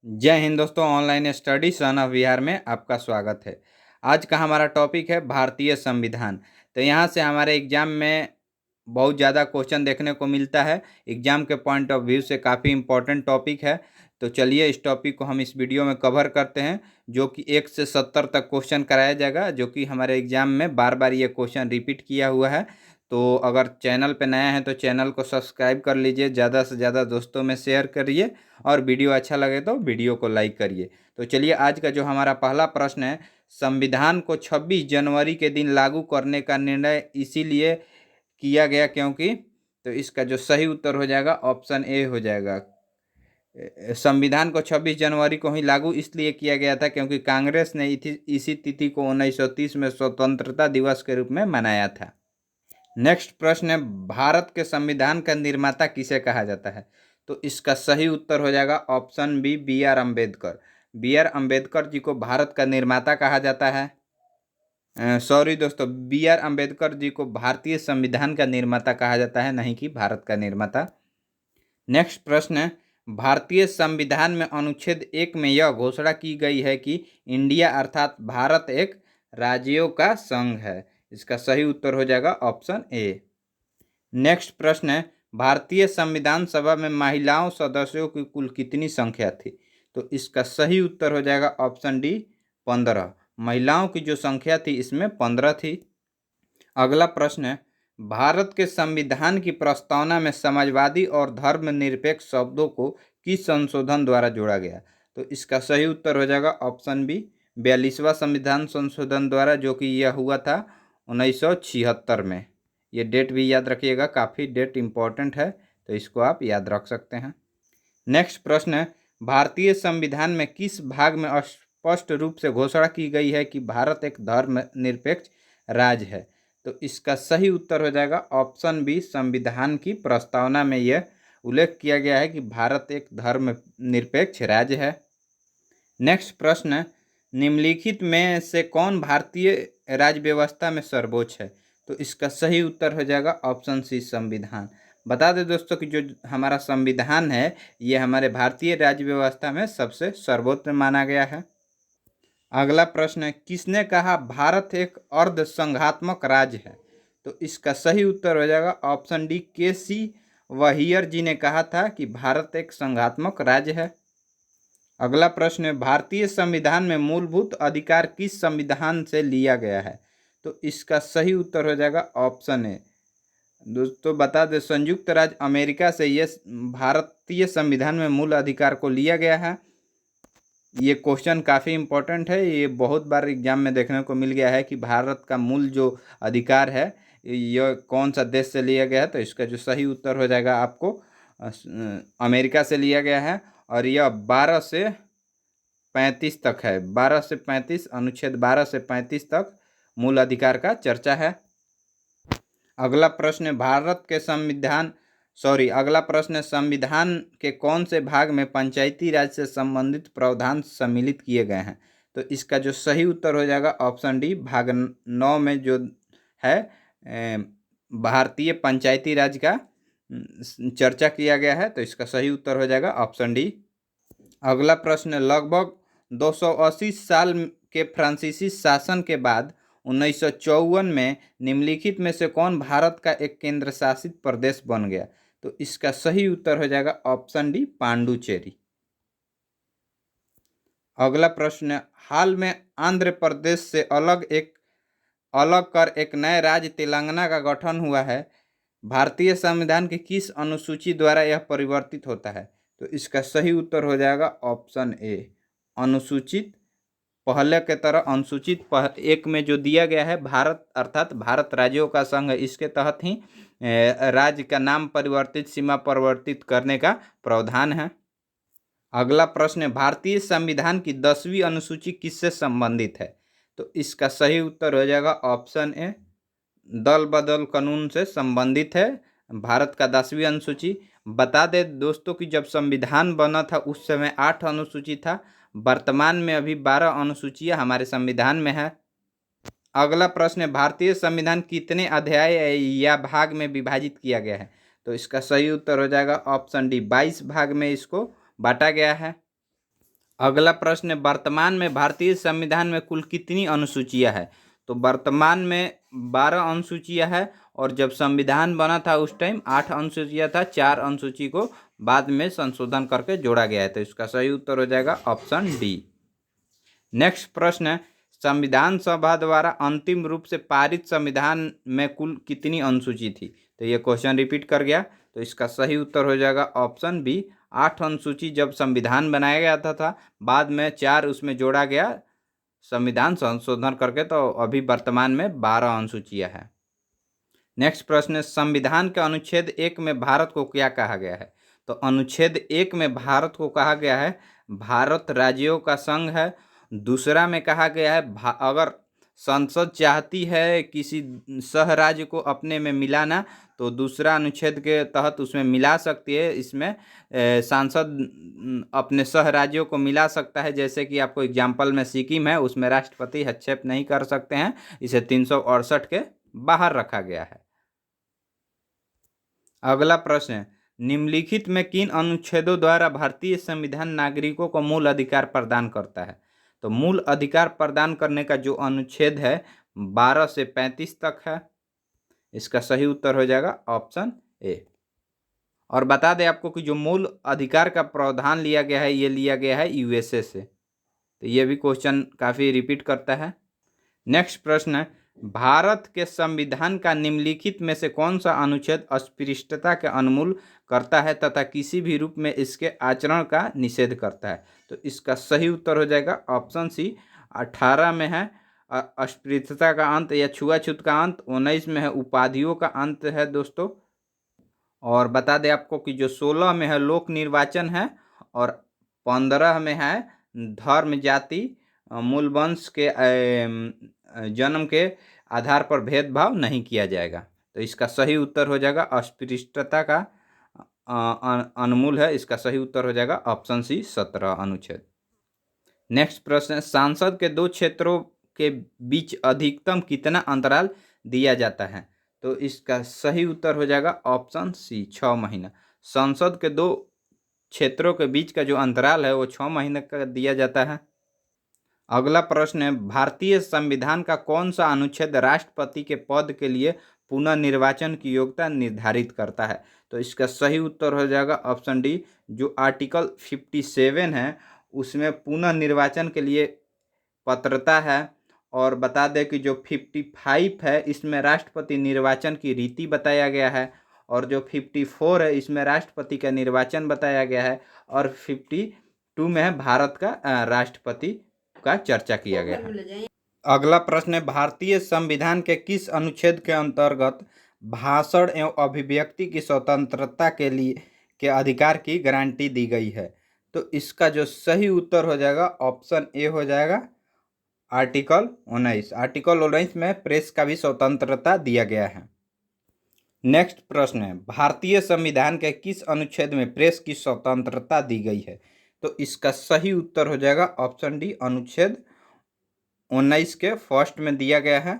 जय हिंद दोस्तों। Online study son of Bihar में आपका स्वागत है। आज का हमारा टॉपिक है भारतीय संविधान। तो यहाँ से हमारे एग्जाम में बहुत ज़्यादा क्वेश्चन देखने को मिलता है। एग्जाम के पॉइंट ऑफ व्यू से काफ़ी इम्पोर्टेंट टॉपिक है। तो चलिए इस टॉपिक को हम इस वीडियो में कवर करते हैं, जो कि 1 से 70 तक क्वेश्चन कराया जाएगा, जो कि हमारे एग्जाम में बार बार ये क्वेश्चन रिपीट किया हुआ है। तो अगर चैनल पे नया है तो चैनल को सब्सक्राइब कर लीजिए, ज़्यादा से ज़्यादा दोस्तों में शेयर करिए और वीडियो अच्छा लगे तो वीडियो को लाइक करिए। तो चलिए आज का जो हमारा पहला प्रश्न है, संविधान को 26 जनवरी के दिन लागू करने का निर्णय इसीलिए किया गया क्योंकि। तो इसका जो सही उत्तर हो जाएगा ऑप्शन ए हो जाएगा। संविधान को 26 जनवरी को ही लागू इसलिए किया गया था क्योंकि कांग्रेस ने इसी तिथि को 1930 में स्वतंत्रता दिवस के रूप में मनाया था। नेक्स्ट प्रश्न है, भारत के संविधान का निर्माता किसे कहा जाता है। तो इसका सही उत्तर हो जाएगा option B, B R Ambedkar. B R Ambedkar ji को भारत का निर्माता कहा जाता है। सॉरी दोस्तों, बी आर अम्बेडकर जी को भारतीय संविधान का निर्माता कहा जाता है, नहीं कि भारत का निर्माता। नेक्स्ट प्रश्न है, भारतीय संविधान में अनुच्छेद 1 में यह घोषणा की गई है कि इंडिया अर्थात भारत एक राज्यों का संघ है। इसका सही उत्तर हो जाएगा ऑप्शन ए। नेक्स्ट प्रश्न है, भारतीय संविधान सभा में महिलाओं सदस्यों की कुल कितनी संख्या थी। तो इसका सही उत्तर हो जाएगा ऑप्शन डी, 15। महिलाओं की जो संख्या थी इसमें 15 थी। अगला प्रश्न है, भारत के संविधान की प्रस्तावना में समाजवादी और धर्मनिरपेक्ष शब्दों को किस संशोधन द्वारा जोड़ा गया। तो इसका सही उत्तर हो जाएगा ऑप्शन बी, 42वां संविधान संशोधन द्वारा, जो कि यह हुआ था 1976 में। ये डेट भी याद रखिएगा, काफ़ी डेट इम्पोर्टेंट है, तो इसको आप याद रख सकते हैं। नेक्स्ट प्रश्न है, भारतीय संविधान में किस भाग में स्पष्ट रूप से घोषणा की गई है कि भारत एक धर्मनिरपेक्ष राज्य है। तो इसका सही उत्तर हो जाएगा ऑप्शन बी, संविधान की प्रस्तावना में यह उल्लेख किया गया है कि भारत एक धर्मनिरपेक्ष राज्य है। नेक्स्ट प्रश्न है, निम्नलिखित में से कौन भारतीय राज्य व्यवस्था में सर्वोच्च है। तो इसका सही उत्तर हो जाएगा ऑप्शन सी, संविधान। बता दें दोस्तों कि जो हमारा संविधान है ये हमारे भारतीय राज्य व्यवस्था में सबसे सर्वोच्च माना गया है। अगला प्रश्न है, किसने कहा भारत एक अर्ध संघात्मक राज्य है। तो इसका सही उत्तर हो जाएगा ऑप्शन डी, के सी वहियर जी ने कहा था कि भारत एक संघात्मक राज्य है। अगला प्रश्न है, भारतीय संविधान में मूलभूत अधिकार किस संविधान से लिया गया है। तो इसका सही उत्तर हो जाएगा ऑप्शन ए। दोस्तों बता दें, संयुक्त राज्य अमेरिका से ये भारतीय संविधान में मूल अधिकार को लिया गया है। ये क्वेश्चन काफ़ी इम्पोर्टेंट है, ये बहुत बार एग्जाम में देखने को मिल गया है कि भारत का मूल जो अधिकार है यह कौन सा देश से लिया गया है। तो इसका जो सही उत्तर हो जाएगा आपको अमेरिका से लिया गया है, और यह 12 से 35 तक है। 12 से 35, अनुच्छेद 12 से 35 तक मूल अधिकार का चर्चा है। अगला प्रश्न, भारत के अगला प्रश्न, संविधान के कौन से भाग में पंचायती राज से संबंधित प्रावधान सम्मिलित किए गए हैं। तो इसका जो सही उत्तर हो जाएगा ऑप्शन डी, भाग 9 में जो है भारतीय पंचायती राज का चर्चा किया गया है। तो इसका सही उत्तर हो जाएगा ऑप्शन डी। अगला प्रश्न, लगभग 280 साल के फ्रांसीसी शासन के बाद 1954 में निम्नलिखित में से कौन भारत का एक केंद्र शासित प्रदेश बन गया। तो इसका सही उत्तर हो जाएगा ऑप्शन डी, पांडुचेरी। अगला प्रश्न, हाल में आंध्र प्रदेश से अलग कर एक नए राज्य तेलंगाना का गठन हुआ है। भारतीय संविधान की किस अनुसूची द्वारा यह परिवर्तित होता है। तो इसका सही उत्तर हो जाएगा ऑप्शन ए, अनुसूचित पहले के तरह अनुसूचित 1 में जो दिया गया है भारत अर्थात भारत राज्यों का संघ, इसके तहत ही राज्य का नाम परिवर्तित, सीमा परिवर्तित करने का प्रावधान है। अगला प्रश्न, भारतीय संविधान की 10वीं अनुसूची किससे संबंधित है। तो इसका सही उत्तर हो जाएगा ऑप्शन ए, दल बदल कानून से संबंधित है भारत का 10वीं अनुसूची। बता दें दोस्तों कि जब संविधान बना था उस समय 8 अनुसूची था, वर्तमान में अभी 12 अनुसूचियां हमारे संविधान में है। अगला प्रश्न, भारतीय संविधान कितने अध्याय या भाग में विभाजित किया गया है। तो इसका सही उत्तर हो जाएगा ऑप्शन डी, 22 भाग में इसको बांटा गया है। अगला प्रश्न है, वर्तमान में भारतीय संविधान में कुल कितनी अनुसूचियां है? तो वर्तमान में 12 अनुसूचियां है, और जब संविधान बना था उस टाइम 8 अनुसूचियां था। 4 अनुसूची को बाद में संशोधन करके जोड़ा गया है। तो इसका सही उत्तर हो जाएगा ऑप्शन डी। नेक्स्ट प्रश्न है, संविधान सभा द्वारा अंतिम रूप से पारित संविधान में कुल कितनी अनुसूची थी? तो ये क्वेश्चन रिपीट कर गया, तो इसका सही उत्तर हो जाएगा ऑप्शन बी, 8 अनुसूची जब संविधान बनाया गया था, बाद में 4 उसमें जोड़ा गया संविधान संशोधन करके, तो अभी वर्तमान में 12 अनुसूचियां हैं। नेक्स्ट प्रश्न है, संविधान के अनुच्छेद 1 में भारत को क्या कहा गया है? तो अनुच्छेद 1 में भारत को कहा गया है भारत राज्यों का संघ है। दूसरा में कहा गया है अगर संसद चाहती है किसी सह राज्य को अपने में मिलाना, तो दूसरा अनुच्छेद के तहत उसमें मिला सकती है। इसमें सांसद अपने सह राज्यों को मिला सकता है। जैसे कि आपको एग्जाम्पल में सिक्किम है, उसमें राष्ट्रपति हस्तक्षेप नहीं कर सकते हैं। इसे 368 के बाहर रखा गया है। अगला प्रश्न है, निम्नलिखित में किन अनुच्छेदों द्वारा भारतीय संविधान नागरिकों को मूल अधिकार प्रदान करता है? तो मूल अधिकार प्रदान करने का जो अनुच्छेद है 12 से 35 तक है। इसका सही उत्तर हो जाएगा ऑप्शन ए। और बता दें आपको कि जो मूल अधिकार का प्रावधान लिया गया है, ये लिया गया है यूएसए से। तो ये भी क्वेश्चन काफ़ी रिपीट करता है। नेक्स्ट प्रश्न है, भारत के संविधान का निम्नलिखित में से कौन सा अनुच्छेद अस्पृश्यता के उन्मूलन करता है तथा किसी भी रूप में इसके आचरण का निषेध करता है? तो इसका सही उत्तर हो जाएगा ऑप्शन सी, 18 में है अस्पृश्यता का अंत या छुआछूत का अंत, 19 में है उपाधियों का अंत है दोस्तों। और बता दें आपको कि जो 16 में है लोक निर्वाचन है, और 15 में है धर्म जाति मूल वंश के जन्म के आधार पर भेदभाव नहीं किया जाएगा। तो इसका सही उत्तर हो जाएगा अस्पृश्यता का उन्मूलन है। इसका सही उत्तर हो जाएगा ऑप्शन सी, 17 अनुच्छेद। नेक्स्ट प्रश्न है, सांसद के 2 क्षेत्रों के बीच अधिकतम कितना अंतराल दिया जाता है? तो इसका सही उत्तर हो जाएगा ऑप्शन सी, 6 महीना। संसद के 2 क्षेत्रों के बीच का जो अंतराल है वो 6 महीने का दिया जाता है। अगला प्रश्न है, भारतीय संविधान का कौन सा अनुच्छेद राष्ट्रपति के पद के लिए पुनर्निर्वाचन की योग्यता निर्धारित करता है? तो इसका सही उत्तर हो जाएगा ऑप्शन डी, जो आर्टिकल 57 है उसमें पुनर्निर्वाचन के लिए पात्रता है। और बता दें कि जो 55 है इसमें राष्ट्रपति निर्वाचन की रीति बताया गया है, और जो 54 है इसमें राष्ट्रपति का निर्वाचन बताया गया है, और 52 में है भारत का राष्ट्रपति का चर्चा किया गया है। अगला प्रश्न है, भारतीय संविधान के किस अनुच्छेद के अंतर्गत भाषण एवं अभिव्यक्ति की स्वतंत्रता के लिए के अधिकार की गारंटी दी गई है? तो इसका जो सही उत्तर हो जाएगा ऑप्शन ए हो जाएगा, आर्टिकल 19। आर्टिकल 19 में प्रेस का भी स्वतंत्रता दिया गया है। नेक्स्ट प्रश्न है, भारतीय संविधान के किस अनुच्छेद में प्रेस की स्वतंत्रता दी गई है? तो इसका सही उत्तर हो जाएगा ऑप्शन डी, अनुच्छेद 19 के फर्स्ट में दिया गया है।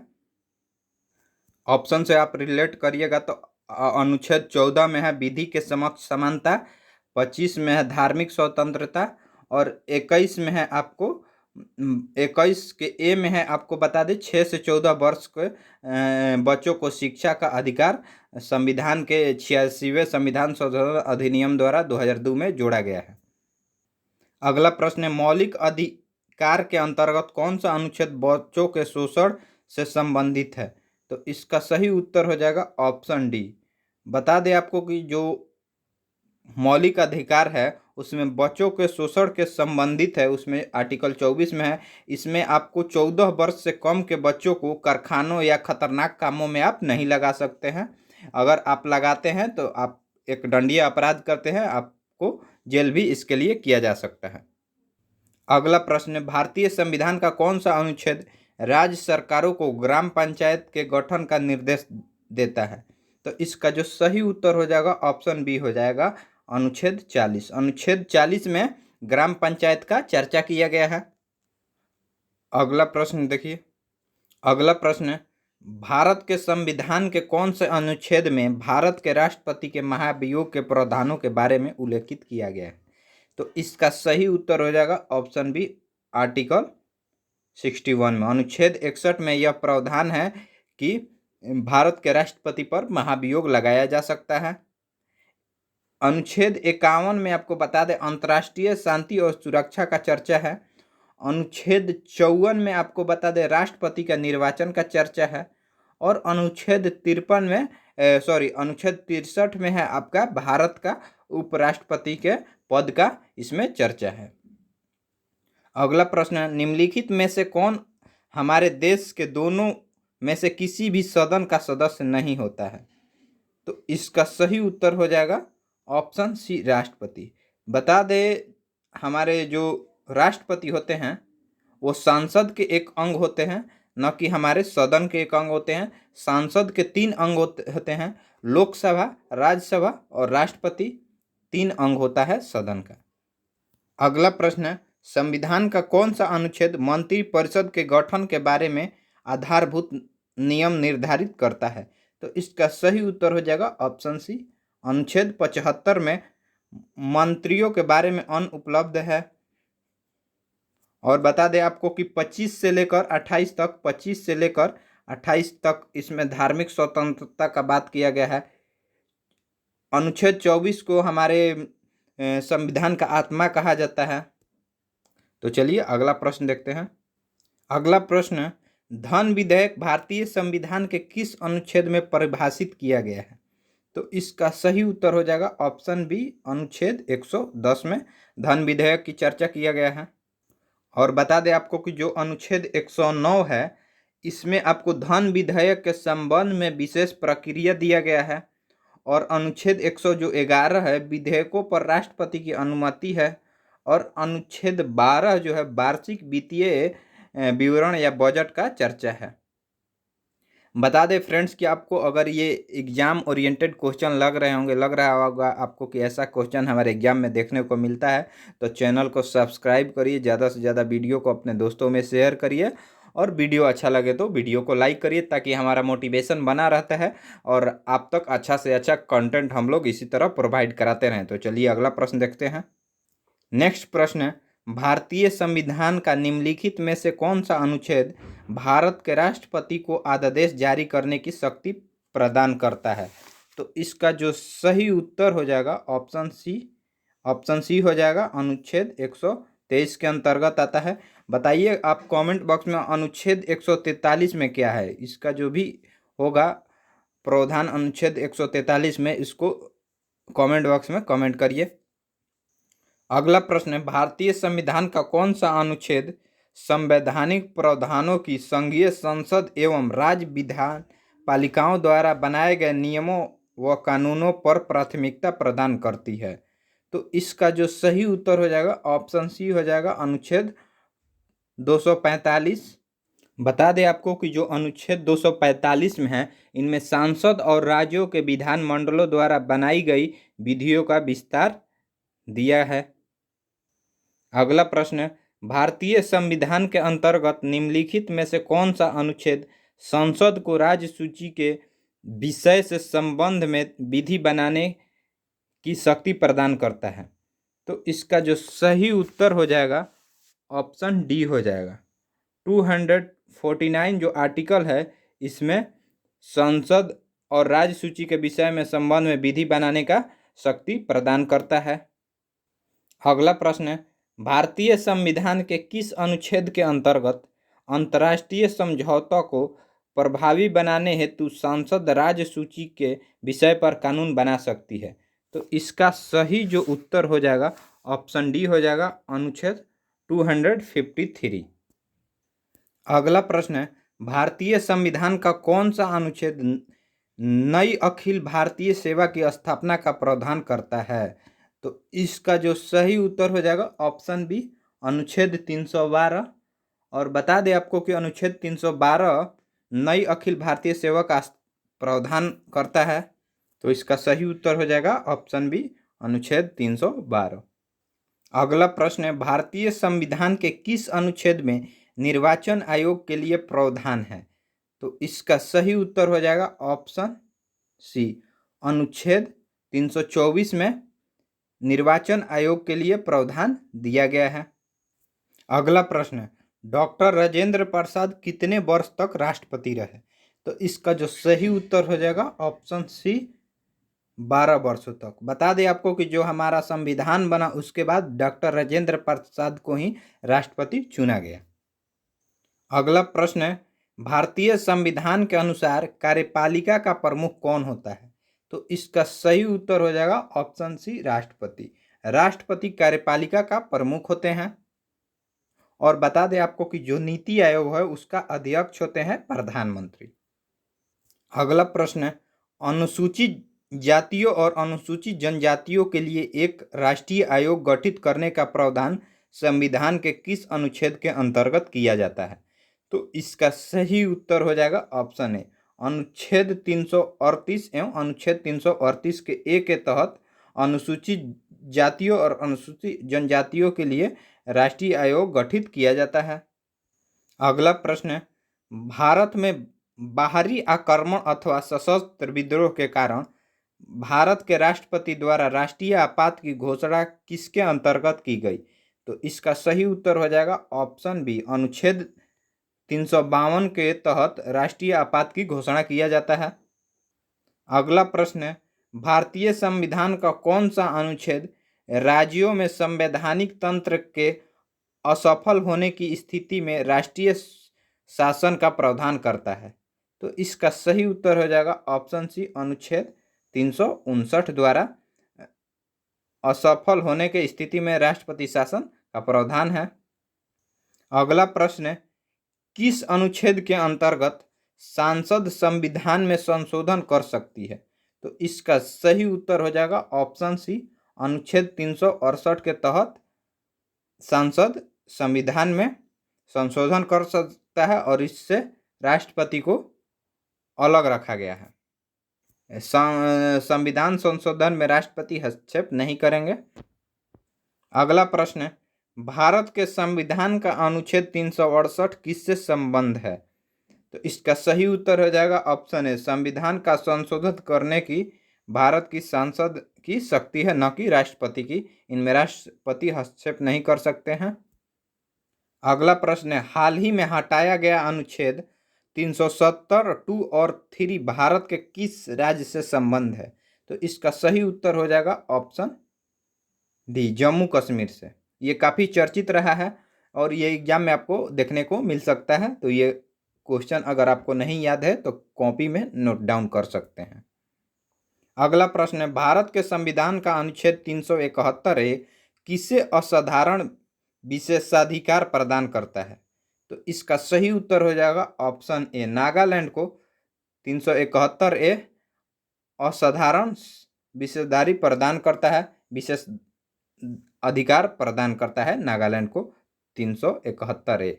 ऑप्शन से आप रिलेट करिएगा तो अनुच्छेद 14 में है विधि के समक्ष समानता, 25 में है धार्मिक स्वतंत्रता, और 21 में है आपको 21 के ए में है आपको बता दें 6 से 14 वर्ष के बच्चों को शिक्षा का अधिकार संविधान के 86वें संविधान संशोधन अधिनियम द्वारा 2002 में जोड़ा गया है। अगला प्रश्न है, मौलिक अधिकार के अंतर्गत कौन सा अनुच्छेद बच्चों के शोषण से संबंधित है? तो इसका सही उत्तर हो जाएगा ऑप्शन डी। बता दें आपको कि जो मौलिक अधिकार है उसमें बच्चों के शोषण के संबंधित है, उसमें आर्टिकल 24 में है। इसमें आपको 14 वर्ष से कम के बच्चों को कारखानों या खतरनाक कामों में आप नहीं लगा सकते हैं। अगर आप लगाते हैं तो आप एक दंडनीय अपराध करते हैं, आपको जेल भी इसके लिए किया जा सकता है। अगला प्रश्न है, भारतीय संविधान का कौन सा अनुच्छेद राज्य सरकारों को ग्राम पंचायत के गठन का निर्देश देता है? तो इसका जो सही उत्तर हो जाएगा ऑप्शन बी हो जाएगा, अनुच्छेद 40। अनुच्छेद 40 में ग्राम पंचायत का चर्चा किया गया है। अगला प्रश्न देखिए, अगला प्रश्न है, भारत के संविधान के कौन से अनुच्छेद में भारत के राष्ट्रपति के महाभियोग के प्रावधानों के बारे में उल्लेखित किया गया है? तो इसका सही उत्तर हो जाएगा ऑप्शन बी, आर्टिकल 61 में। अनुच्छेद 61 में यह प्रावधान है कि भारत के राष्ट्रपति पर महाभियोग लगाया जा सकता है। अनुच्छेद 51 में आपको बता दें अंतर्राष्ट्रीय शांति और सुरक्षा का चर्चा है। अनुच्छेद 54 में आपको बता दें राष्ट्रपति का निर्वाचन का चर्चा है। और अनुच्छेद 53 में अनुच्छेद 63 में है आपका भारत का उपराष्ट्रपति के पद का इसमें चर्चा है। अगला प्रश्न, निम्नलिखित में से कौन हमारे देश के दोनों में से किसी भी सदन का सदस्य नहीं होता है? तो इसका सही उत्तर हो जाएगा ऑप्शन सी, राष्ट्रपति। बता दें हमारे जो राष्ट्रपति होते हैं वो सांसद के एक अंग होते हैं, न कि हमारे सदन के एक अंग होते हैं। सांसद के 3 अंग होते हैं, लोकसभा, राज्यसभा और राष्ट्रपति 3 अंग होता है सदन का। अगला प्रश्न है, संविधान का कौन सा अनुच्छेद मंत्रिपरिषद के गठन के बारे में आधारभूत नियम निर्धारित करता है? तो इसका सही उत्तर हो जाएगा ऑप्शन सी, अनुच्छेद 75 में मंत्रियों के बारे में अनुपलब्ध है। और बता दें आपको कि 25 से लेकर 28 तक इसमें धार्मिक स्वतंत्रता का बात किया गया है। अनुच्छेद 24 को हमारे संविधान का आत्मा कहा जाता है। तो चलिए अगला प्रश्न देखते हैं। अगला प्रश्न, धन विधेयक भारतीय संविधान के किस अनुच्छेद में परिभाषित किया गया है? तो इसका सही उत्तर हो जाएगा ऑप्शन बी, अनुच्छेद 110 में धन विधेयक की चर्चा किया गया है। और बता दें आपको कि जो अनुच्छेद 109 है इसमें आपको धन विधेयक के संबंध में विशेष प्रक्रिया दिया गया है। और अनुच्छेद 111 है विधेयकों पर राष्ट्रपति की अनुमति है। और अनुच्छेद 12 जो है वार्षिक वित्तीय विवरण या बजट का चर्चा है। बता दें फ्रेंड्स कि आपको अगर ये एग्जाम ओरिएंटेड क्वेश्चन लग रहा होगा आपको कि ऐसा क्वेश्चन हमारे एग्जाम में देखने को मिलता है, तो चैनल को सब्सक्राइब करिए, ज़्यादा से ज़्यादा वीडियो को अपने दोस्तों में शेयर करिए और वीडियो अच्छा लगे तो वीडियो को लाइक करिए, ताकि हमारा मोटिवेशन बना रहता है और आप तक अच्छा से अच्छा कंटेंट हम लोग इसी तरह प्रोवाइड कराते रहें। तो चलिए अगला प्रश्न देखते हैं। नेक्स्ट प्रश्न है, भारतीय संविधान का निम्नलिखित में से कौन सा अनुच्छेद भारत के राष्ट्रपति को अध्यादेश जारी करने की शक्ति प्रदान करता है? तो इसका जो सही उत्तर हो जाएगा ऑप्शन सी हो जाएगा, अनुच्छेद 123 के अंतर्गत आता है। बताइए आप कमेंट बॉक्स में अनुच्छेद 143 में क्या है, इसका जो भी होगा प्रावधान अनुच्छेद 143 में, इसको कमेंट बॉक्स में कमेंट करिए। अगला प्रश्न है, भारतीय संविधान का कौन सा अनुच्छेद संवैधानिक प्रावधानों की संघीय संसद एवं राज्य विधान पालिकाओं द्वारा बनाए गए नियमों व कानूनों पर प्राथमिकता प्रदान करती है? तो इसका जो सही उत्तर हो जाएगा ऑप्शन सी हो जाएगा, अनुच्छेद 245। बता दें आपको कि जो अनुच्छेद 245 में है इनमें सांसद और राज्यों के विधान मंडलों द्वारा बनाई गई विधियों का विस्तार दिया है। अगला प्रश्न है, भारतीय संविधान के अंतर्गत निम्नलिखित में से कौन सा अनुच्छेद संसद को राज्य सूची के विषय से संबंध में विधि बनाने की शक्ति प्रदान करता है? तो इसका जो सही उत्तर हो जाएगा ऑप्शन डी हो जाएगा। 249 जो आर्टिकल है इसमें संसद और राज्य सूची के विषय में संबंध में विधि बनाने का शक्ति प्रदान करता है। अगला प्रश्न है, भारतीय संविधान के किस अनुच्छेद के अंतर्गत अंतर्राष्ट्रीय समझौतों को प्रभावी बनाने हेतु संसद राज्य सूची के विषय पर कानून बना सकती है? तो इसका सही जो उत्तर हो जाएगा ऑप्शन डी हो जाएगा, अनुच्छेद 253। अगला प्रश्न है, भारतीय संविधान का कौन सा अनुच्छेद नई अखिल भारतीय सेवा की स्थापना का प्रावधान करता है? तो इसका जो सही उत्तर हो जाएगा ऑप्शन बी, अनुच्छेद 312। और बता दें आपको कि अनुच्छेद 312 नई अखिल भारतीय सेवा का प्रावधान करता है। तो इसका सही उत्तर हो जाएगा ऑप्शन बी, अनुच्छेद 312। अगला प्रश्न है, भारतीय संविधान के किस अनुच्छेद में निर्वाचन आयोग के लिए प्रावधान है? तो इसका सही उत्तर हो जाएगा ऑप्शन सी, अनुच्छेद 324 में निर्वाचन आयोग के लिए प्रावधान दिया गया है। अगला प्रश्न है, डॉक्टर राजेंद्र प्रसाद कितने वर्ष तक राष्ट्रपति रहे? तो इसका जो सही उत्तर हो जाएगा ऑप्शन सी, 12 वर्षों तक। बता दें आपको कि जो हमारा संविधान बना उसके बाद डॉक्टर राजेंद्र प्रसाद को ही राष्ट्रपति चुना गया। अगला प्रश्न है, भारतीय संविधान के अनुसार कार्यपालिका का प्रमुख कौन होता है? तो इसका सही उत्तर हो जाएगा ऑप्शन सी, राष्ट्रपति। राष्ट्रपति कार्यपालिका का प्रमुख होते हैं। और बता दें आपको कि जो नीति आयोग है उसका अध्यक्ष होते हैं प्रधानमंत्री। अगला प्रश्न है, अनुसूचित जातियों और अनुसूचित जनजातियों के लिए एक राष्ट्रीय आयोग गठित करने का प्रावधान संविधान के किस अनुच्छेद के अंतर्गत किया जाता है? तो इसका सही उत्तर हो जाएगा ऑप्शन ए, अनुच्छेद 338 एवं अनुच्छेद 338 के ए के तहत अनुसूचित जातियों और अनुसूचित जनजातियों के लिए राष्ट्रीय आयोग गठित किया जाता है। अगला प्रश्न है, भारत में बाहरी आक्रमण अथवा सशस्त्र विद्रोह के कारण भारत के राष्ट्रपति द्वारा राष्ट्रीय आपात की घोषणा किसके अंतर्गत की गई? तो इसका सही उत्तर हो जाएगा ऑप्शन बी, अनुच्छेद 352 के तहत राष्ट्रीय आपात की घोषणा किया जाता है। अगला प्रश्न है, भारतीय संविधान का कौन सा अनुच्छेद राज्यों में संवैधानिक तंत्र के असफल होने की स्थिति में राष्ट्रीय शासन का प्रावधान करता है? तो इसका सही उत्तर हो जाएगा ऑप्शन सी, अनुच्छेद 359 द्वारा असफल होने की स्थिति में राष्ट्रपति शासन का प्रावधान है। अगला प्रश्न है, किस अनुच्छेद के अंतर्गत सांसद संविधान में संशोधन कर सकती है? तो इसका सही उत्तर हो जाएगा ऑप्शन सी, अनुच्छेद 368 के तहत सांसद संविधान में संशोधन कर सकता है और इससे राष्ट्रपति को अलग रखा गया है। संविधान संशोधन में राष्ट्रपति हस्तक्षेप नहीं करेंगे। अगला प्रश्न है, भारत के संविधान का अनुच्छेद 368 किससे संबंध है? तो इसका सही उत्तर हो जाएगा ऑप्शन ए, संविधान का संशोधन करने की भारत की संसद की शक्ति है, न कि राष्ट्रपति की। इनमें राष्ट्रपति हस्तक्षेप नहीं कर सकते हैं। अगला प्रश्न है, हाल ही में हटाया गया अनुच्छेद 370 2 और 3 भारत के किस राज्य से संबंध है? तो इसका सही उत्तर हो जाएगा ऑप्शन डी, जम्मू कश्मीर से। ये काफ़ी चर्चित रहा है और ये एग्जाम में आपको देखने को मिल सकता है। तो ये क्वेश्चन अगर आपको नहीं याद है तो कॉपी में नोट डाउन कर सकते हैं। अगला प्रश्न है, भारत के संविधान का अनुच्छेद 371 ए किसे असाधारण विशेषाधिकार प्रदान करता है? तो इसका सही उत्तर हो जाएगा ऑप्शन ए, नागालैंड को 371 ए असाधारण विशेषाधिकार प्रदान करता है, विशेष अधिकार प्रदान करता है नागालैंड को 371 ए।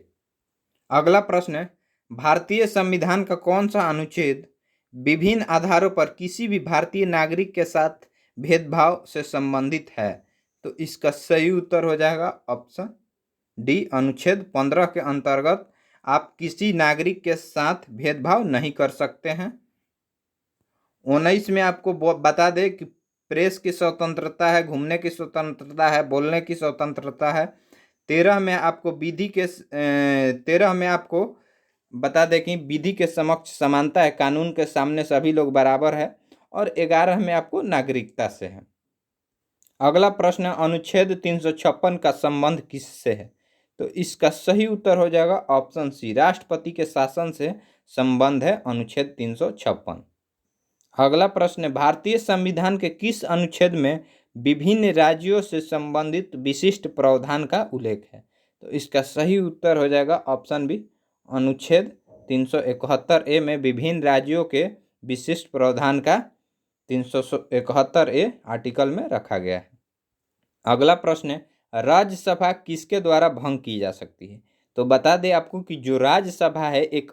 अगला प्रश्न है, भारतीय संविधान का कौन सा अनुच्छेद विभिन्न आधारों पर किसी भी भारतीय नागरिक के साथ भेदभाव से संबंधित है? तो इसका सही उत्तर हो जाएगा ऑप्शन डी, अनुच्छेद 15 के अंतर्गत आप किसी नागरिक के साथ भेदभाव नहीं कर सकते हैं। 19 में आपको बता दें कि प्रेस की स्वतंत्रता है, घूमने की स्वतंत्रता है, बोलने की स्वतंत्रता है। 13 में आपको 13 में आपको बता दें कि विधि के समक्ष समानता है, कानून के सामने सभी लोग बराबर है। और 11 में आपको नागरिकता से है। अगला प्रश्न, अनुच्छेद 356 का संबंध किससे है? तो इसका सही उत्तर हो जाएगा ऑप्शन सी, राष्ट्रपति के शासन से संबंध है अनुच्छेद 356। अगला प्रश्न, भारतीय संविधान के किस अनुच्छेद में विभिन्न राज्यों से संबंधित विशिष्ट प्रावधान का उल्लेख है? तो इसका सही उत्तर हो जाएगा ऑप्शन बी, अनुच्छेद 371 ए में विभिन्न राज्यों के विशिष्ट प्रावधान का 371 ए आर्टिकल में रखा गया है। अगला प्रश्न है, राज्यसभा किसके द्वारा भंग की जा सकती है? तो बता दें आपको कि जो राज्यसभा है एक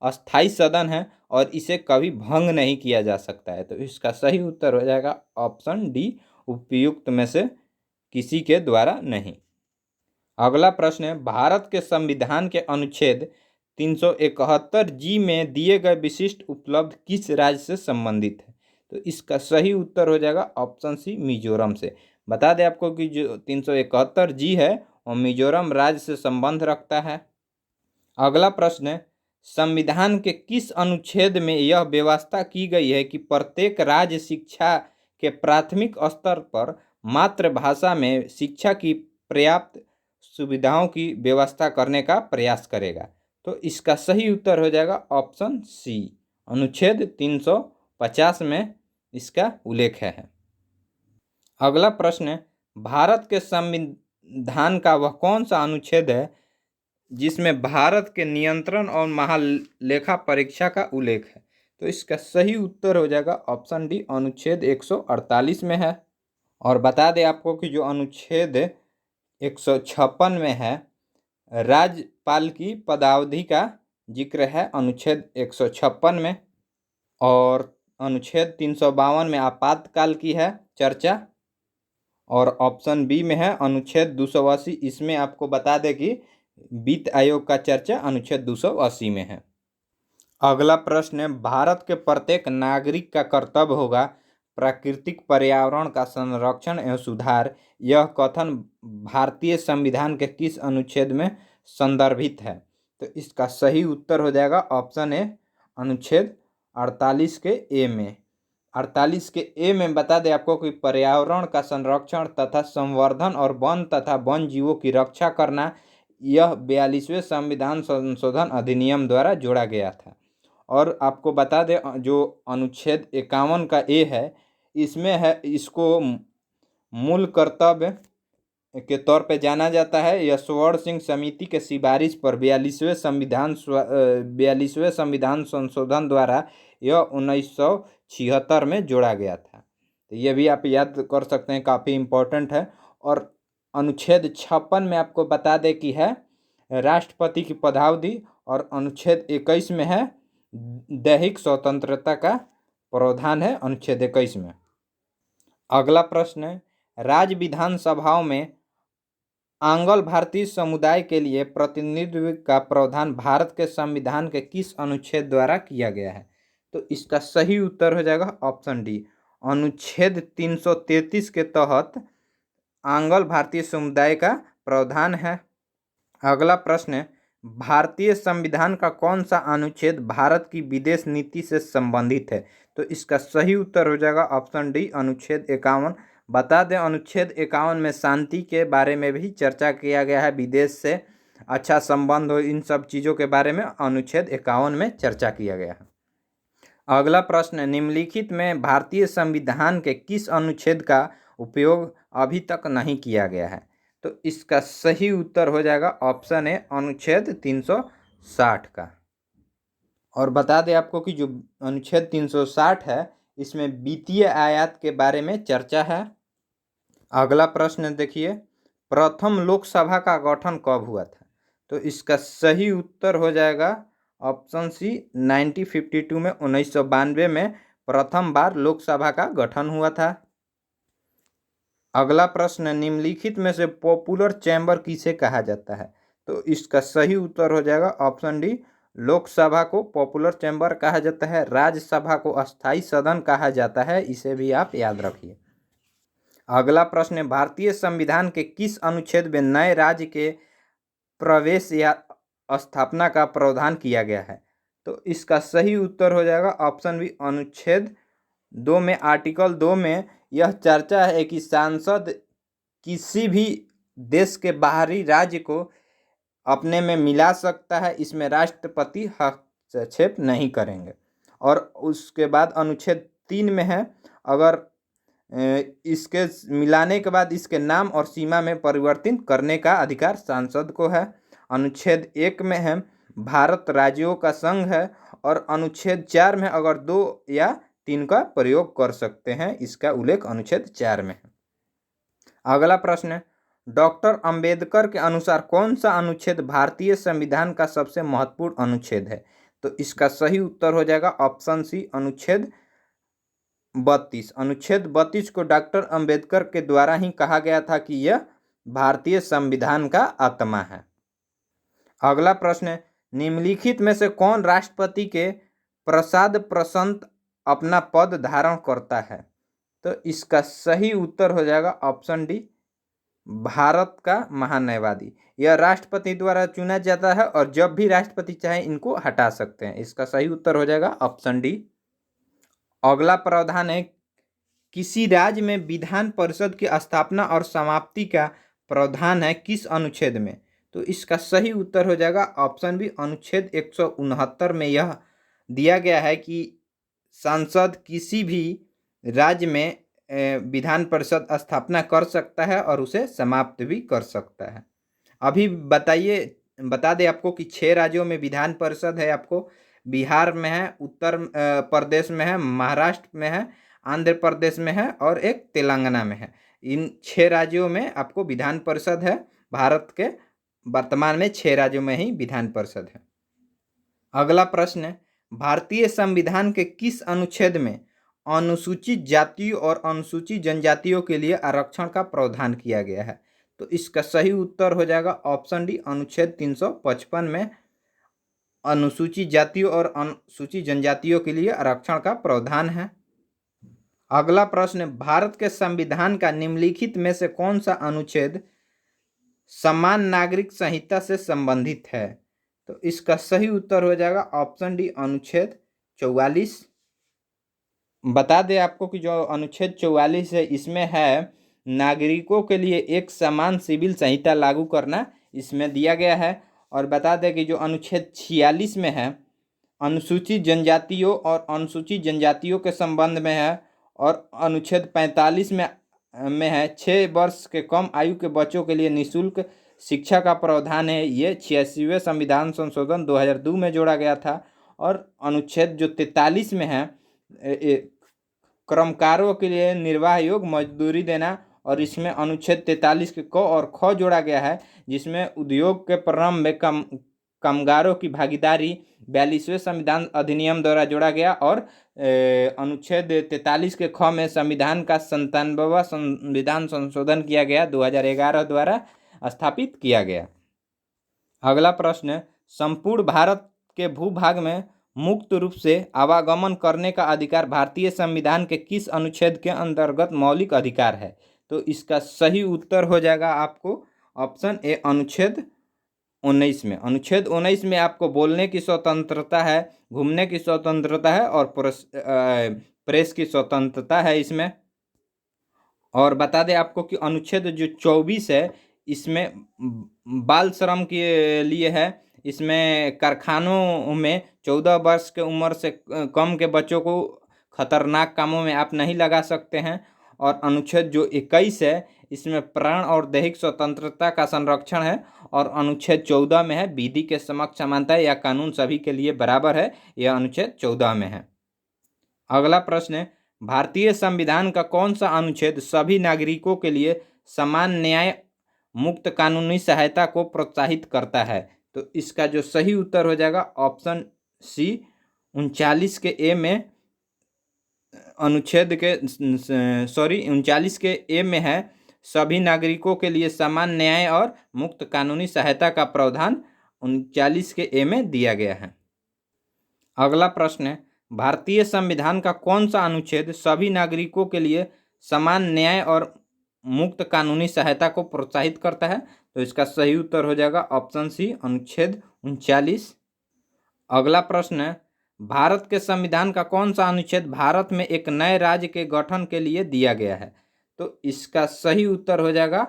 अस्थाई सदन है और इसे कभी भंग नहीं किया जा सकता है। तो इसका सही उत्तर हो जाएगा ऑप्शन डी, उपयुक्त में से किसी के द्वारा नहीं। अगला प्रश्न है, भारत के संविधान के अनुच्छेद 371 जी में दिए गए विशिष्ट उपलब्ध किस राज्य से संबंधित है? तो इसका सही उत्तर हो जाएगा ऑप्शन सी, मिजोरम से। बता दें आपको कि जो 371 जी है वो मिजोरम राज्य से संबंध रखता है। अगला प्रश्न है, संविधान के किस अनुच्छेद में यह व्यवस्था की गई है कि प्रत्येक राज्य शिक्षा के प्राथमिक स्तर पर मातृभाषा में शिक्षा की पर्याप्त सुविधाओं की व्यवस्था करने का प्रयास करेगा? तो इसका सही उत्तर हो जाएगा ऑप्शन सी, अनुच्छेद 350 में इसका उल्लेख है। अगला प्रश्न है, भारत के संविधान का वह कौन सा अनुच्छेद है जिसमें भारत के नियंत्रण और महालेखा परीक्षा का उल्लेख है? तो इसका सही उत्तर हो जाएगा ऑप्शन डी, अनुच्छेद 148 में है। और बता दें आपको कि जो अनुच्छेद 156 में है, राज्यपाल की पदावधि का जिक्र है अनुच्छेद 156 में। और अनुच्छेद 352 में आपातकाल की है चर्चा। और ऑप्शन बी में है अनुच्छेद 280, इसमें आपको बता दें कि वित्त आयोग का चर्चा अनुच्छेद 280 में है। अगला प्रश्न है, भारत के प्रत्येक नागरिक का कर्तव्य होगा प्राकृतिक पर्यावरण का संरक्षण एवं सुधार। यह कथन भारतीय संविधान के किस अनुच्छेद में संदर्भित है? तो इसका सही उत्तर हो जाएगा ऑप्शन ए, अनुच्छेद 48 के ए में। 48 के ए में बता दें आपको कि पर्यावरण का संरक्षण तथा संवर्धन और वन तथा वन जीवों की रक्षा करना, यह 42वें संविधान संशोधन अधिनियम द्वारा जोड़ा गया था। और आपको बता दें जो अनुच्छेद 51 का ए है, इसमें है, इसको मूल कर्तव्य के तौर पे जाना जाता है। यशवंत सिंह समिति के सिफारिश पर 42वें संविधान संशोधन द्वारा यह 1976 में जोड़ा गया था। तो ये भी आप याद कर सकते हैं, काफ़ी इम्पोर्टेंट है। और अनुच्छेद 56 में आपको बता दें कि है राष्ट्रपति की पदावधि। और अनुच्छेद 21 में है दैहिक स्वतंत्रता का प्रावधान है अनुच्छेद 21 में। अगला प्रश्न है, राज्य विधानसभाओं में आंग्ल भारतीय समुदाय के लिए प्रतिनिधित्व का प्रावधान भारत के संविधान के किस अनुच्छेद द्वारा किया गया है? तो इसका सही उत्तर हो जाएगा ऑप्शन डी, अनुच्छेद 333 के तहत आंग्ल भारतीय समुदाय का प्रावधान है। अगला प्रश्न है, भारतीय संविधान का कौन सा अनुच्छेद भारत की विदेश नीति से संबंधित है? तो इसका सही उत्तर हो जाएगा ऑप्शन डी, अनुच्छेद 51। बता दें अनुच्छेद 51 में शांति के बारे में भी चर्चा किया गया है, विदेश से अच्छा संबंध हो, इन सब चीज़ों के बारे में अनुच्छेद 51 में चर्चा किया गया है। अगला प्रश्न, निम्नलिखित में भारतीय संविधान के किस अनुच्छेद का उपयोग अभी तक नहीं किया गया है? तो इसका सही उत्तर हो जाएगा ऑप्शन ए, अनुच्छेद 360 का। और बता दें आपको कि जो अनुच्छेद 360 है, इसमें वित्तीय आयात के बारे में चर्चा है। अगला प्रश्न देखिए, प्रथम लोकसभा का गठन कब हुआ था? तो इसका सही उत्तर हो जाएगा ऑप्शन सी, 1952 में, 1992 में प्रथम बार लोकसभा का गठन हुआ था। अगला प्रश्न, निम्नलिखित में से पॉपुलर चैम्बर किसे कहा जाता है? तो इसका सही उत्तर हो जाएगा ऑप्शन डी, लोकसभा को पॉपुलर चैम्बर कहा जाता है। राज्यसभा को अस्थायी सदन कहा जाता है, इसे भी आप याद रखिए। अगला प्रश्न है, भारतीय संविधान के किस अनुच्छेद में नए राज्य के प्रवेश या स्थापना का प्रावधान किया गया है? तो इसका सही उत्तर हो जाएगा ऑप्शन बी, अनुच्छेद 2 में, आर्टिकल 2 में यह चर्चा है कि सांसद किसी भी देश के बाहरी राज्य को अपने में मिला सकता है, इसमें राष्ट्रपति हस्तक्षेप नहीं करेंगे। और उसके बाद अनुच्छेद 3 में है, अगर इसके मिलाने के बाद इसके नाम और सीमा में परिवर्तन करने का अधिकार सांसद को है। अनुच्छेद 1 में है भारत राज्यों का संघ है। और अनुच्छेद 4 में अगर 2 या 3 का प्रयोग कर सकते हैं, इसका उल्लेख अनुच्छेद 4 में है। अगला प्रश्न है, डॉक्टर अंबेडकर के अनुसार कौन सा अनुच्छेद भारतीय संविधान का सबसे महत्वपूर्ण अनुच्छेद है? तो इसका सही उत्तर हो जाएगा ऑप्शन सी, अनुच्छेद 32। अनुच्छेद 32 को डॉक्टर अंबेडकर के द्वारा ही कहा गया था कि यह भारतीय संविधान का आत्मा है। अगला प्रश्न है, निम्नलिखित में से कौन राष्ट्रपति के प्रसाद प्रसंत अपना पद धारण करता है? तो इसका सही उत्तर हो जाएगा ऑप्शन डी, भारत का महान न्यायवादी। यह राष्ट्रपति द्वारा चुना जाता है और जब भी राष्ट्रपति चाहे इनको हटा सकते हैं। इसका सही उत्तर हो जाएगा ऑप्शन डी। अगला प्रावधान है, किसी राज्य में विधान परिषद की स्थापना और समाप्ति का प्रावधान है किस अनुच्छेद में? तो इसका सही उत्तर हो जाएगा ऑप्शन बी, अनुच्छेद 169 में यह दिया गया है कि सांसद किसी भी राज्य में विधान परिषद स्थापना कर सकता है और उसे समाप्त भी कर सकता है। अभी बता दें आपको कि 6 राज्यों में विधान परिषद है। आपको बिहार में है, उत्तर प्रदेश में है, महाराष्ट्र में है, आंध्र प्रदेश में है और एक तेलंगाना में है। इन 6 राज्यों में आपको विधान परिषद है। भारत के वर्तमान में 6 राज्यों में ही विधान परिषद है। अगला प्रश्न है, भारतीय संविधान के किस अनुच्छेद में अनुसूचित जातियों और अनुसूचित जनजातियों के लिए आरक्षण का प्रावधान किया गया है? तो इसका सही उत्तर हो जाएगा ऑप्शन डी, अनुच्छेद 355 में अनुसूचित जातियों और अनुसूचित जनजातियों के लिए आरक्षण का प्रावधान है। अगला प्रश्न, भारत के संविधान का निम्नलिखित में से कौन सा अनुच्छेद समान नागरिक संहिता से संबंधित है? तो इसका सही उत्तर हो जाएगा ऑप्शन डी, अनुच्छेद 44। बता दें आपको कि जो अनुच्छेद 44 है इसमें है नागरिकों के लिए एक समान सिविल संहिता लागू करना, इसमें दिया गया है। और बता दें कि जो अनुच्छेद 46 में है अनुसूचित जनजातियों और अनुसूचित जनजातियों के संबंध में है। और अनुच्छेद 45 में है 6 वर्ष के कम आयु के बच्चों के लिए निःशुल्क शिक्षा का प्रावधान है। ये 86वें संविधान संशोधन 2002 में जोड़ा गया था। और अनुच्छेद जो 43 में है कर्मकारों के लिए निर्वाह योग्य मजदूरी देना, और इसमें अनुच्छेद 43 के क और ख जोड़ा गया है, जिसमें उद्योग के प्रारंभ में कामगारों की भागीदारी 42वें संविधान अधिनियम द्वारा जोड़ा गया। और अनुच्छेद 43 के ख में संविधान का 97वां संविधान संशोधन किया गया, 2011 द्वारा स्थापित किया गया। अगला प्रश्न, संपूर्ण भारत के भूभाग में मुक्त रूप से आवागमन करने का अधिकार भारतीय संविधान के किस अनुच्छेद के अंतर्गत मौलिक अधिकार है? तो इसका सही उत्तर हो जाएगा आपको ऑप्शन ए, अनुच्छेद 19 में। अनुच्छेद 19 में आपको बोलने की स्वतंत्रता है, घूमने की स्वतंत्रता है और प्रेस की स्वतंत्रता है इसमें। और बता दें आपको कि अनुच्छेद जो 24 है इसमें बाल श्रम के लिए है। इसमें कारखानों में 14 वर्ष के उम्र से कम के बच्चों को खतरनाक कामों में आप नहीं लगा सकते हैं। और अनुच्छेद जो 21 है इसमें प्राण और दैहिक स्वतंत्रता का संरक्षण है। और अनुच्छेद 14 में है विधि के समक्ष समानता है, या कानून सभी के लिए बराबर है, यह अनुच्छेद 14 में है। अगला प्रश्न है, भारतीय संविधान का कौन सा अनुच्छेद सभी नागरिकों के लिए समान न्याय मुक्त कानूनी सहायता को प्रोत्साहित करता है? तो इसका जो सही उत्तर हो जाएगा ऑप्शन सी, 39 के ए में अनुच्छेद के 39 के ए में है सभी नागरिकों के लिए समान न्याय और मुक्त कानूनी सहायता का प्रावधान 39 के ए में दिया गया है। अगला प्रश्न है, भारतीय संविधान का कौन सा अनुच्छेद सभी नागरिकों के लिए समान न्याय और मुक्त कानूनी सहायता को प्रोत्साहित करता है? तो इसका सही उत्तर हो जाएगा ऑप्शन सी, अनुच्छेद 39। अगला प्रश्न है, भारत के संविधान का कौन सा अनुच्छेद भारत में एक नए राज्य के गठन के लिए दिया गया है? तो इसका सही उत्तर हो जाएगा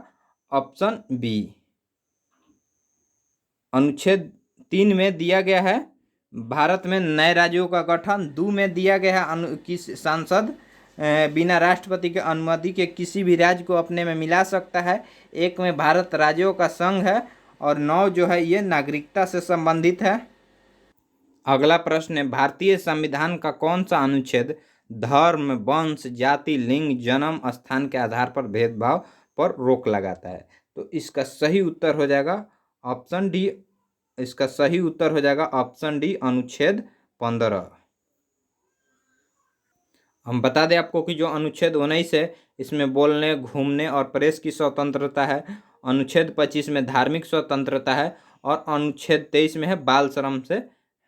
ऑप्शन बी, अनुच्छेद 3 में दिया गया है भारत में नए राज्यों का गठन। 2 में दिया गया है कि सांसद बिना राष्ट्रपति के अनुमति के किसी भी राज्य को अपने में मिला सकता है। 1 में भारत राज्यों का संघ है और 9 जो है ये नागरिकता से संबंधित है। अगला प्रश्न है, भारतीय संविधान का कौन सा अनुच्छेद धर्म, वंश, जाति, लिंग, जन्म स्थान के आधार पर भेदभाव पर रोक लगाता है? तो इसका सही उत्तर हो जाएगा ऑप्शन डी। इसका सही उत्तर हो जाएगा ऑप्शन डी, अनुच्छेद 15। हम बता दें आपको कि जो अनुच्छेद 19 है इसमें बोलने, घूमने और प्रेस की स्वतंत्रता है। अनुच्छेद 25 में धार्मिक स्वतंत्रता है। और अनुच्छेद 23 में है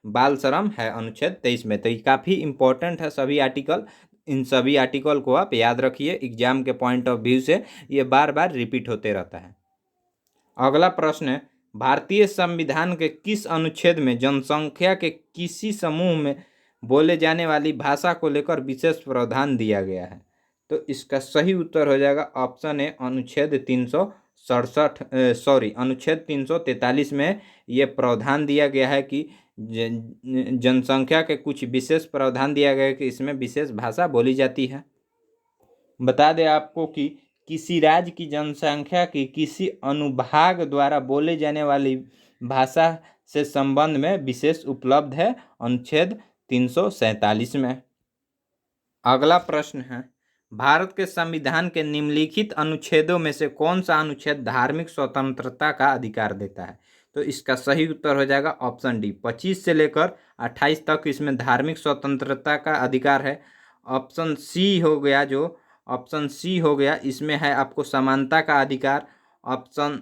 बाल श्रम है अनुच्छेद 23 में। तो ये काफ़ी इंपॉर्टेंट है सभी आर्टिकल, इन सभी आर्टिकल को आप याद रखिए, एग्जाम के पॉइंट ऑफ व्यू से ये बार बार रिपीट होते रहता है। अगला प्रश्न है, भारतीय संविधान के किस अनुच्छेद में जनसंख्या के किसी समूह में बोले जाने वाली भाषा को लेकर विशेष प्रावधान दिया गया है? तो इसका सही उत्तर हो जाएगा ऑप्शन ए, अनुच्छेद 343 में ये प्रावधान दिया गया है कि जनसंख्या के कुछ विशेष प्रावधान दिया गया है कि इसमें विशेष भाषा बोली जाती है। बता दें आपको कि किसी राज्य की जनसंख्या की किसी अनुभाग द्वारा बोले जाने वाली भाषा से संबंध में विशेष उपलब्ध है अनुच्छेद 347 में। अगला प्रश्न है, भारत के संविधान के निम्नलिखित अनुच्छेदों में से कौन सा अनुच्छेद धार्मिक स्वतंत्रता का अधिकार देता है? तो इसका सही उत्तर हो जाएगा ऑप्शन डी, 25 से लेकर 28 तक इसमें धार्मिक स्वतंत्रता का अधिकार है। ऑप्शन सी हो गया, इसमें है आपको समानता का अधिकार। ऑप्शन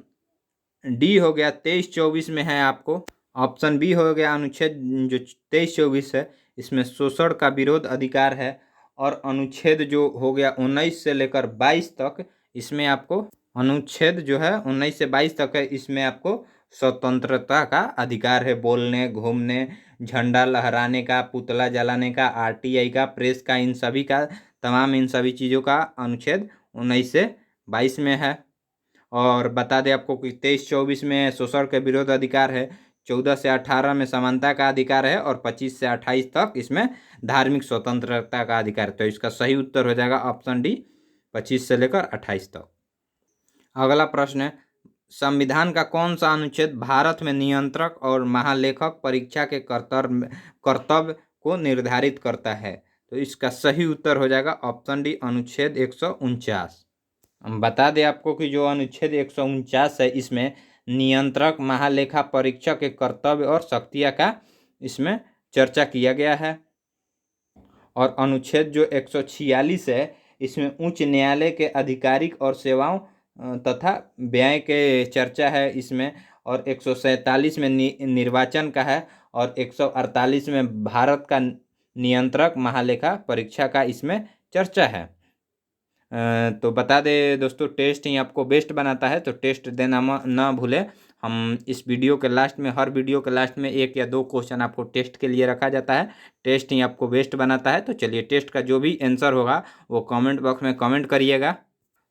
डी हो गया 23-24 में है आपको। ऑप्शन बी हो गया अनुच्छेद जो 23-24 है, इसमें शोषण का विरोध अधिकार है। और अनुच्छेद जो हो गया 19 से लेकर 22 तक, इसमें आपको अनुच्छेद जो है 19 से 22 तक है, इसमें आपको स्वतंत्रता का अधिकार है, बोलने, घूमने, झंडा लहराने का, पुतला जलाने का, आरटीआई का, प्रेस का, इन सभी चीज़ों का अनुच्छेद 19 से 22 में है। और बता दें आपको कि 23-24 में शोषण के विरोध अधिकार है, 14 से 18 में समानता का अधिकार है और 25 से 28 तक इसमें धार्मिक स्वतंत्रता का अधिकार है। तो इसका सही उत्तर हो जाएगा ऑप्शन डी, 25 से लेकर 28 तक। अगला प्रश्न है, संविधान का कौन सा अनुच्छेद भारत में नियंत्रक और महालेखक परीक्षा के कर्तव्य को निर्धारित करता है? तो इसका सही उत्तर हो जाएगा ऑप्शन डी, अनुच्छेद 149। हम बता दें आपको कि जो अनुच्छेद 149 है, इसमें नियंत्रक, महालेखा परीक्षक के कर्तव्य और शक्तियाँ का इसमें चर्चा किया गया है। और अनुच्छेद जो 146 है, इसमें उच्च न्यायालय के आधिकारिक और सेवाओं तथा व्यय के चर्चा है इसमें। और 147 में निर्वाचन का है और 148 में भारत का नियंत्रक महालेखा परीक्षा का इसमें चर्चा है। तो बता दें दोस्तों, टेस्ट ही आपको बेस्ट बनाता है, तो टेस्ट देना ना भूलें। हम इस वीडियो के लास्ट में, हर वीडियो के लास्ट में 1 या 2 क्वेश्चन आपको टेस्ट के लिए रखा जाता है। टेस्ट ही आपको बेस्ट बनाता है। तो चलिए, टेस्ट का जो भी आंसर होगा वो कमेंट बॉक्स में कमेंट करिएगा।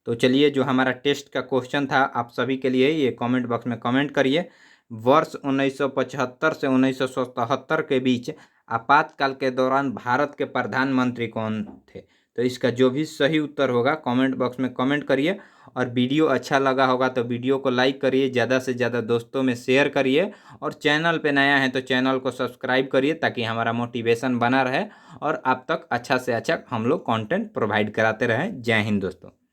तो चलिए, जो हमारा टेस्ट का क्वेश्चन था आप सभी के लिए, ये कमेंट बॉक्स में कमेंट करिए। वर्ष 1975 से 1977 के बीच आपातकाल के दौरान भारत के प्रधानमंत्री कौन थे? तो इसका जो भी सही उत्तर होगा कमेंट बॉक्स में कमेंट करिए। और वीडियो अच्छा लगा होगा तो वीडियो को लाइक करिए, ज़्यादा से ज़्यादा दोस्तों में शेयर करिए। और चैनल पे नया है तो चैनल को सब्सक्राइब करिए ताकि हमारा मोटिवेशन बना रहे और आप तक अच्छा से अच्छा हम लोग कंटेंट प्रोवाइड कराते रहें। जय हिंद दोस्तों।